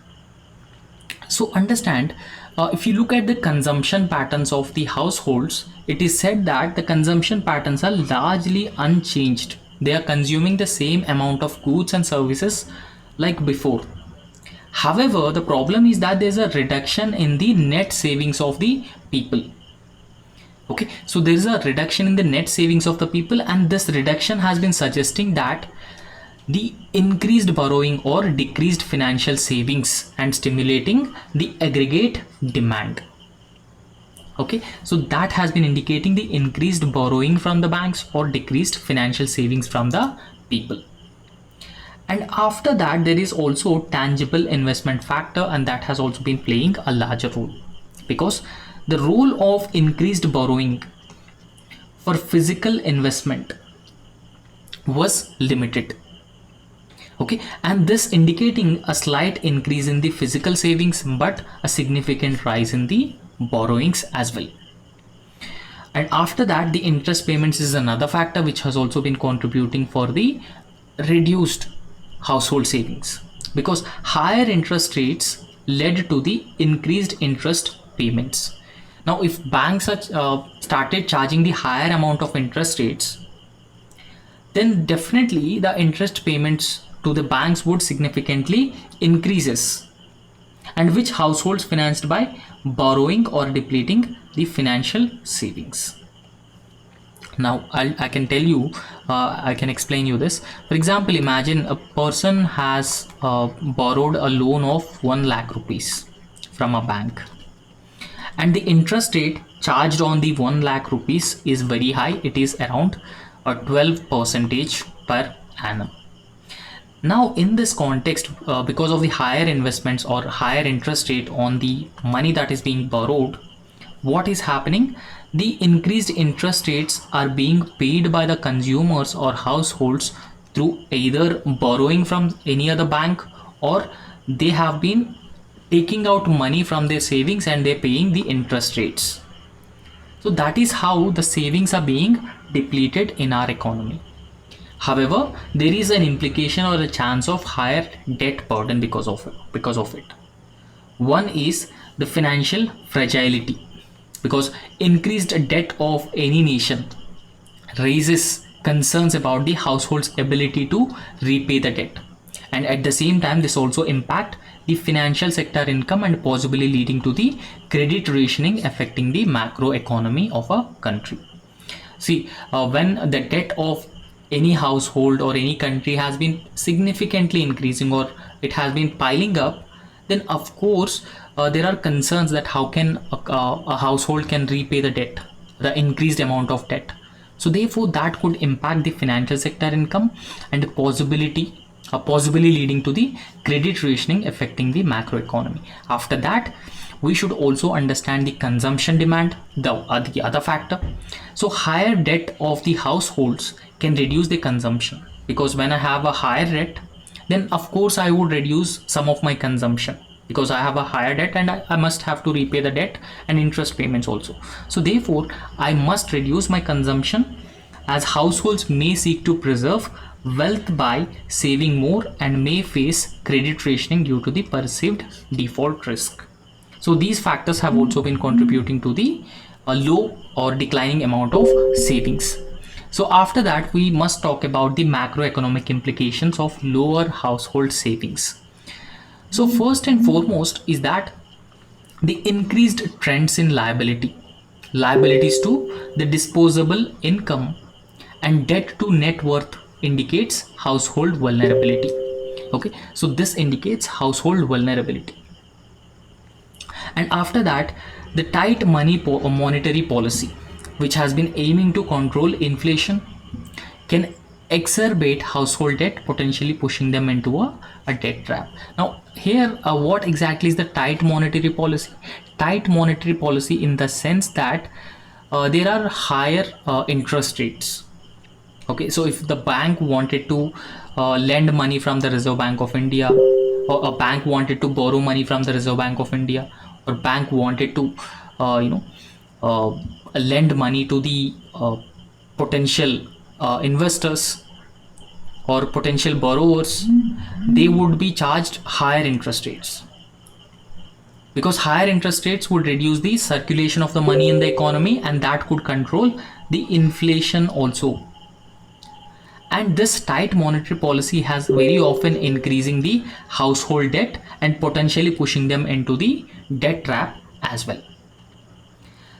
So understand, if you look at the consumption patterns of the households, it is said that the consumption patterns are largely unchanged. They are consuming the same amount of goods and services like before. However, the problem is that there is a reduction in the net savings of the people. Okay, so there is a reduction in the net savings of the people, and this reduction has been suggesting that the increased borrowing or decreased financial savings and stimulating the aggregate demand. Okay, so that has been indicating the increased borrowing from the banks or decreased financial savings from the people. And after that, there is also tangible investment factor, and that has also been playing a larger role, because the role of increased borrowing for physical investment was limited. Okay, and this indicating a slight increase in the physical savings but a significant rise in the borrowings as well. And after that, the interest payments is another factor which has also been contributing for the reduced household savings, because higher interest rates led to the increased interest payments. Now, if banks started charging the higher amount of interest rates, then definitely the interest payments to the banks would significantly increases, and which households financed by borrowing or depleting the financial savings. Now I can tell you, I can explain you this. For example, imagine a person has borrowed a loan of 1 lakh rupees from a bank, and the interest rate charged on the 1 lakh rupees is very high. It is around a 12% per annum. Now in this context, because of the higher investments or higher interest rate on the money that is being borrowed, what is happening? The increased interest rates are being paid by the consumers or households through either borrowing from any other bank, or they have been taking out money from their savings and they're paying the interest rates. So that is how the savings are being depleted in our economy. However, there is an implication or a chance of higher debt burden because of it. One is the financial fragility, because increased debt of any nation raises concerns about the household's ability to repay the debt, and at the same time this also impact the financial sector income and possibly leading to the credit rationing affecting the macro economy of a country. See, when the debt of any household or any country has been significantly increasing, or it has been piling up, then of course there are concerns that how can a household can repay the debt, the increased amount of debt. So therefore that could impact the financial sector income and possibly leading to the credit rationing affecting the macro economy. After that, we should also understand the consumption demand, the other factor. So higher debt of the households can reduce the consumption, because when I have a higher debt, then of course I would reduce some of my consumption, because I have a higher debt and I must have to repay the debt and interest payments also. So therefore I must reduce my consumption, as households may seek to preserve wealth by saving more and may face credit rationing due to the perceived default risk. So these factors have also been contributing to the low or declining amount of savings. So after that, we must talk about the macroeconomic implications of lower household savings. So first and foremost is that the increased trends in liabilities to the disposable income and debt to net worth indicates household vulnerability. Okay, so this indicates household vulnerability. And after that, the tight monetary policy, which has been aiming to control inflation, can exacerbate household debt, potentially pushing them into a debt trap. Now here, what exactly is the tight monetary policy? Tight monetary policy in the sense that there are higher interest rates. Okay, so if the bank wanted to lend money from the Reserve Bank of India, or a bank wanted to borrow money from the Reserve Bank of India, or bank wanted to lend money to the potential investors or potential borrowers, they would be charged higher interest rates, because higher interest rates would reduce the circulation of the money in the economy, and that could control the inflation also. And this tight monetary policy has very often increasing the household debt and potentially pushing them into the debt trap as well.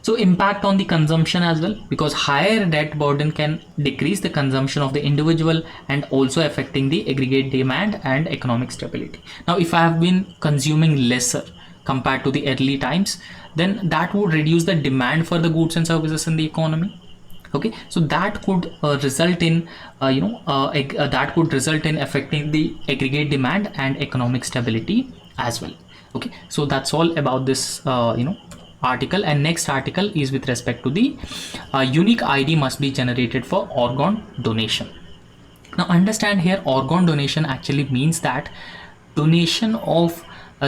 So impact on the consumption as well, because higher debt burden can decrease the consumption of the individual and also affecting the aggregate demand and economic stability. Now if I have been consuming lesser compared to the early times, then that would reduce the demand for the goods and services in the economy. Okay, so that could result in affecting the aggregate demand and economic stability as well. Okay, so that's all about this article. And next article is with respect to the unique ID must be generated for organ donation. Now understand here, organ donation actually means that donation of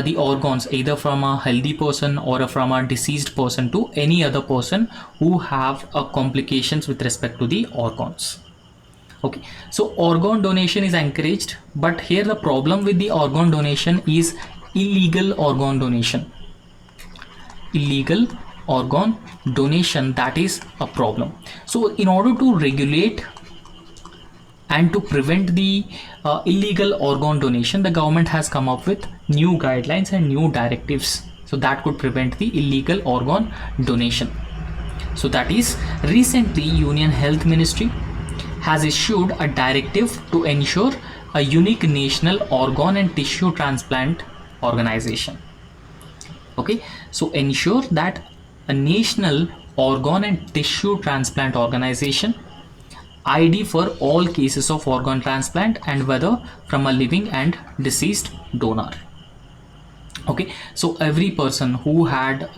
the organs either from a healthy person or from a deceased person to any other person who have complications with respect to the organs. Okay, so organ donation is encouraged, but here the problem with the organ donation is illegal organ donation. Illegal organ donation, that is a problem. So in order to regulate and to prevent the illegal organ donation, the government has come up with new guidelines and new directives, so that could prevent the illegal organ donation. So that is, recently Union Health Ministry has issued a directive to ensure a unique national organ and tissue transplant organization. Okay, so ensure that a national organ and tissue transplant organization ID for all cases of organ transplant, and whether from a living and deceased donor. Okay, so every person who had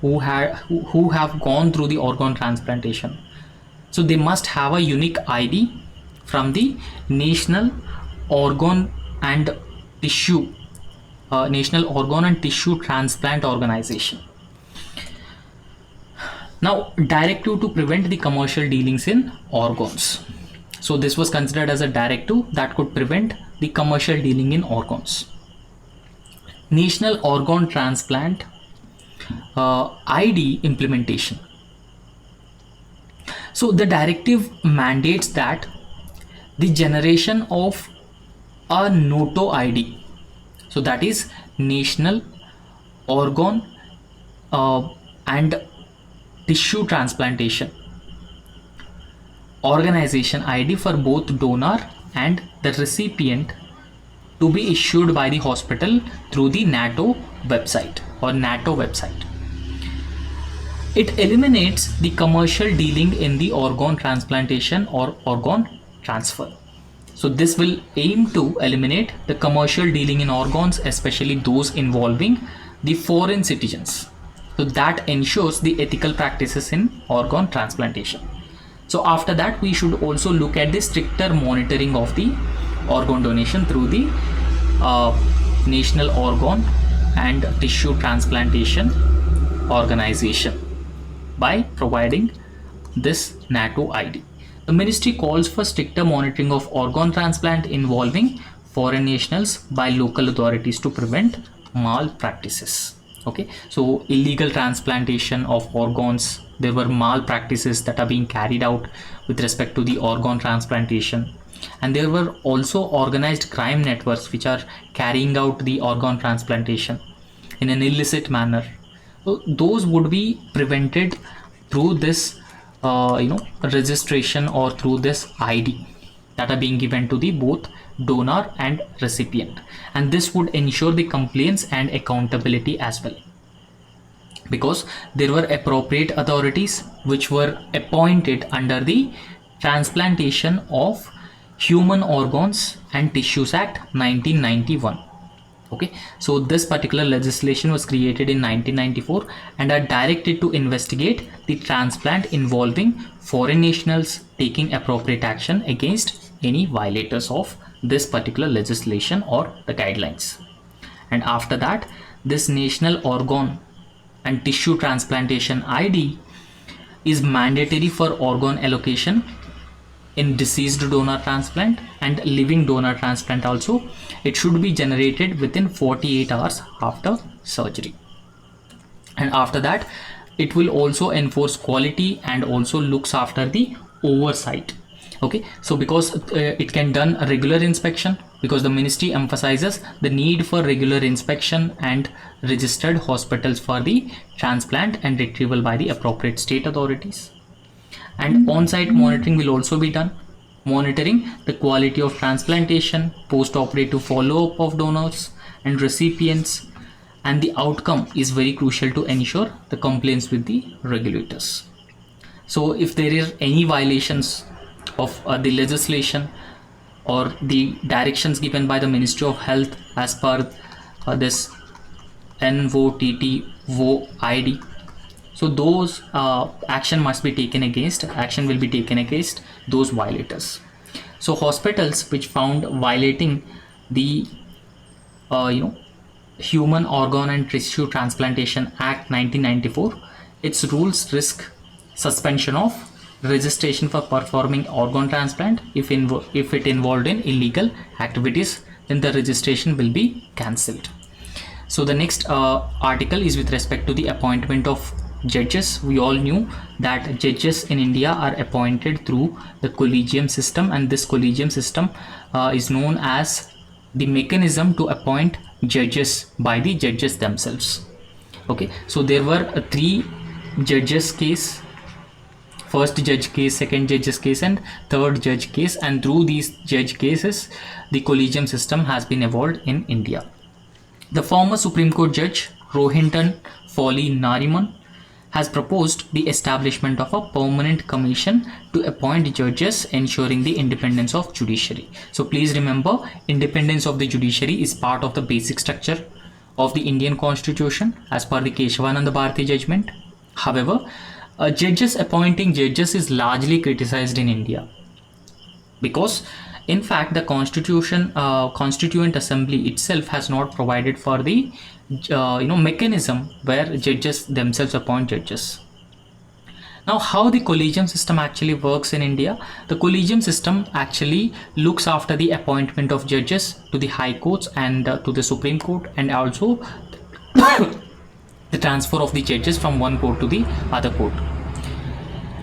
who have gone through the organ transplantation, so they must have a unique ID from the national organ and tissue transplant organization. Now, directive to prevent the commercial dealings in organs. So this was considered as a directive that could prevent the commercial dealing in organs. National organ transplant ID implementation. So the directive mandates that the generation of a NOTO ID, so that is National Organ and Tissue Transplantation Organization ID for both donor and the recipient, to be issued by the hospital through the NATO website. It eliminates the commercial dealing in the organ transplantation or organ transfer. So this will aim to eliminate the commercial dealing in organs, especially those involving the foreign citizens. So that ensures the ethical practices in organ transplantation. So after that, we should also look at the stricter monitoring of the organ donation through the National Organ and Tissue Transplantation Organization by providing this NATO ID. The ministry calls for stricter monitoring of organ transplant involving foreign nationals by local authorities to prevent malpractices. Okay, so illegal transplantation of organs, there were malpractices that are being carried out with respect to the organ transplantation, and there were also organized crime networks which are carrying out the organ transplantation in an illicit manner. So those would be prevented through this registration or through this ID that are being given to the both donor and recipient, and this would ensure the compliance and accountability as well, because there were appropriate authorities which were appointed under the Transplantation of Human Organs and Tissues Act 1991. Okay, so this particular legislation was created in 1994 and are directed to investigate the transplant involving foreign nationals, taking appropriate action against any violators of this particular legislation or the guidelines. And after that, this National Organ and Tissue Transplantation ID is mandatory for organ allocation in deceased donor transplant and living donor transplant also. It should be generated within 48 hours after surgery. And after that, it will also enforce quality and also looks after the oversight. Okay, so because it can done a regular inspection, because the ministry emphasizes the need for regular inspection and registered hospitals for the transplant and retrieval by the appropriate state authorities. And on-site monitoring will also be done, monitoring the quality of transplantation, post-operative follow-up of donors and recipients, and the outcome is very crucial to ensure the compliance with the regulators. So if there is any violations of the legislation or the directions given by the Ministry of Health as per this NOTTO ID, so those action will be taken against those violators. So hospitals which found violating the Human Organ and Tissue Transplantation Act 1994, its rules risk suspension of registration for performing organ transplant. If it involved in illegal activities, then the registration will be cancelled. So the next article is with respect to the appointment of judges. We all knew that judges in India are appointed through the collegium system, and this collegium system is known as the mechanism to appoint judges by the judges themselves. Okay, so there were three judges case: first judge case, second judge's case, and third judge case. And through these judge cases, the collegium system has been evolved in India. The former Supreme Court Judge Rohinton Foley Nariman has proposed the establishment of a permanent commission to appoint judges, ensuring the independence of judiciary. So please remember, independence of the judiciary is part of the basic structure of the Indian Constitution as per the Keshavananda Bharati judgment. However, judges appointing judges is largely criticized in India, because in fact the constituent assembly itself has not provided for the mechanism where judges themselves appoint judges. Now, how the collegium system actually works in India? The collegium system actually looks after the appointment of judges to the high courts and to the Supreme Court, and also the transfer of the judges from one court to the other court.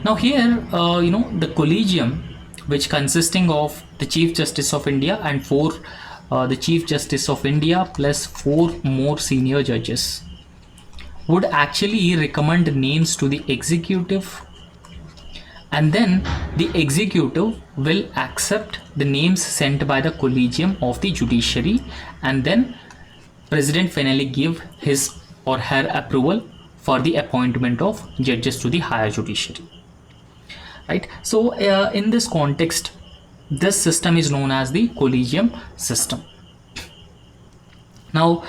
Now here, the collegium, which consisting of the Chief Justice of India and the Chief Justice of India plus 4 more senior judges, would actually recommend names to the executive, and then the executive will accept the names sent by the collegium of the judiciary, and then President finally give his or her approval for the appointment of judges to the higher judiciary. Right. So in this context, this system is known as the collegium system. Now,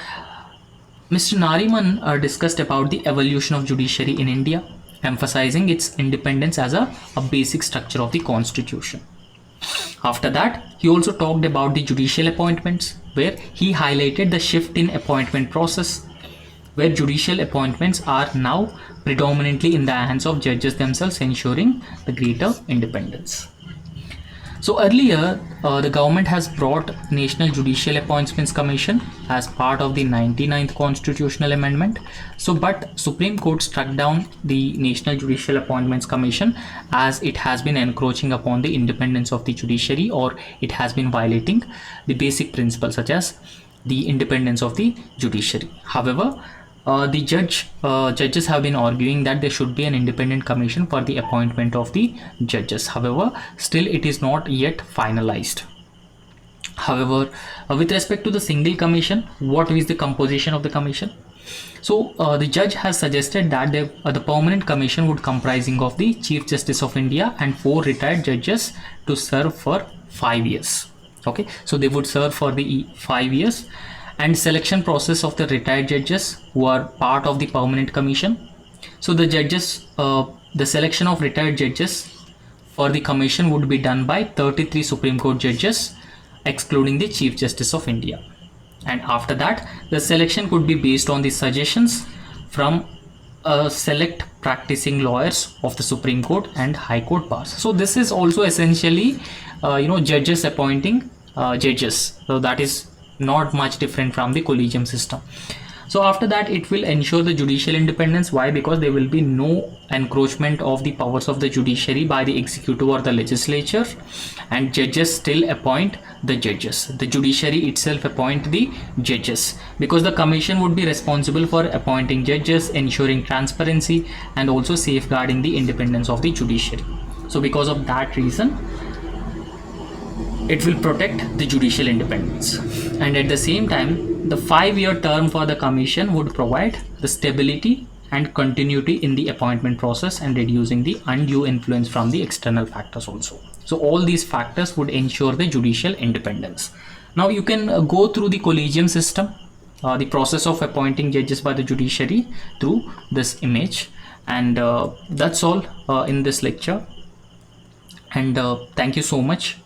Mr. Nariman discussed about the evolution of judiciary in India, emphasizing its independence as a basic structure of the constitution. After that, he also talked about the judicial appointments, where he highlighted the shift in appointment process, where judicial appointments are now predominantly in the hands of judges themselves, ensuring the greater independence. So earlier, the government has brought National Judicial Appointments Commission as part of the 99th Constitutional Amendment. But Supreme Court struck down the National Judicial Appointments Commission, as it has been encroaching upon the independence of the judiciary, or it has been violating the basic principles such as the independence of the judiciary. However, the judges have been arguing that there should be an independent commission for the appointment of the judges. However, still it is not yet finalized. However, with respect to the single commission, what is the composition of the commission? So the judge has suggested that the permanent commission would comprising of the Chief Justice of India and 4 retired judges to serve for 5 years. Okay, so they would serve for the 5 years, and selection process of the retired judges who are part of the permanent commission. So the selection of retired judges for the commission would be done by 33 Supreme Court judges, excluding the Chief Justice of India. And after that, the selection could be based on the suggestions from select practicing lawyers of the Supreme Court and High Court bars. So this is also essentially judges appointing judges. So that is not much different from the collegium system. So after that, it will ensure the judicial independence. Why? Because there will be no encroachment of the powers of the judiciary by the executive or the legislature, and judges still appoint the judges. The judiciary itself appoint the judges, because the commission would be responsible for appointing judges, ensuring transparency, and also safeguarding the independence of the judiciary. So because of that reason, it will protect the judicial independence. And at the same time, the 5-year term for the commission would provide the stability and continuity in the appointment process, and reducing the undue influence from the external factors also. So all these factors would ensure the judicial independence. Now you can go through the collegium system, the process of appointing judges by the judiciary, through this image. And that's all in this lecture. And thank you so much.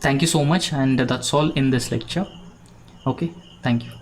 Thank you so much, and that's all in this lecture. Okay, thank you.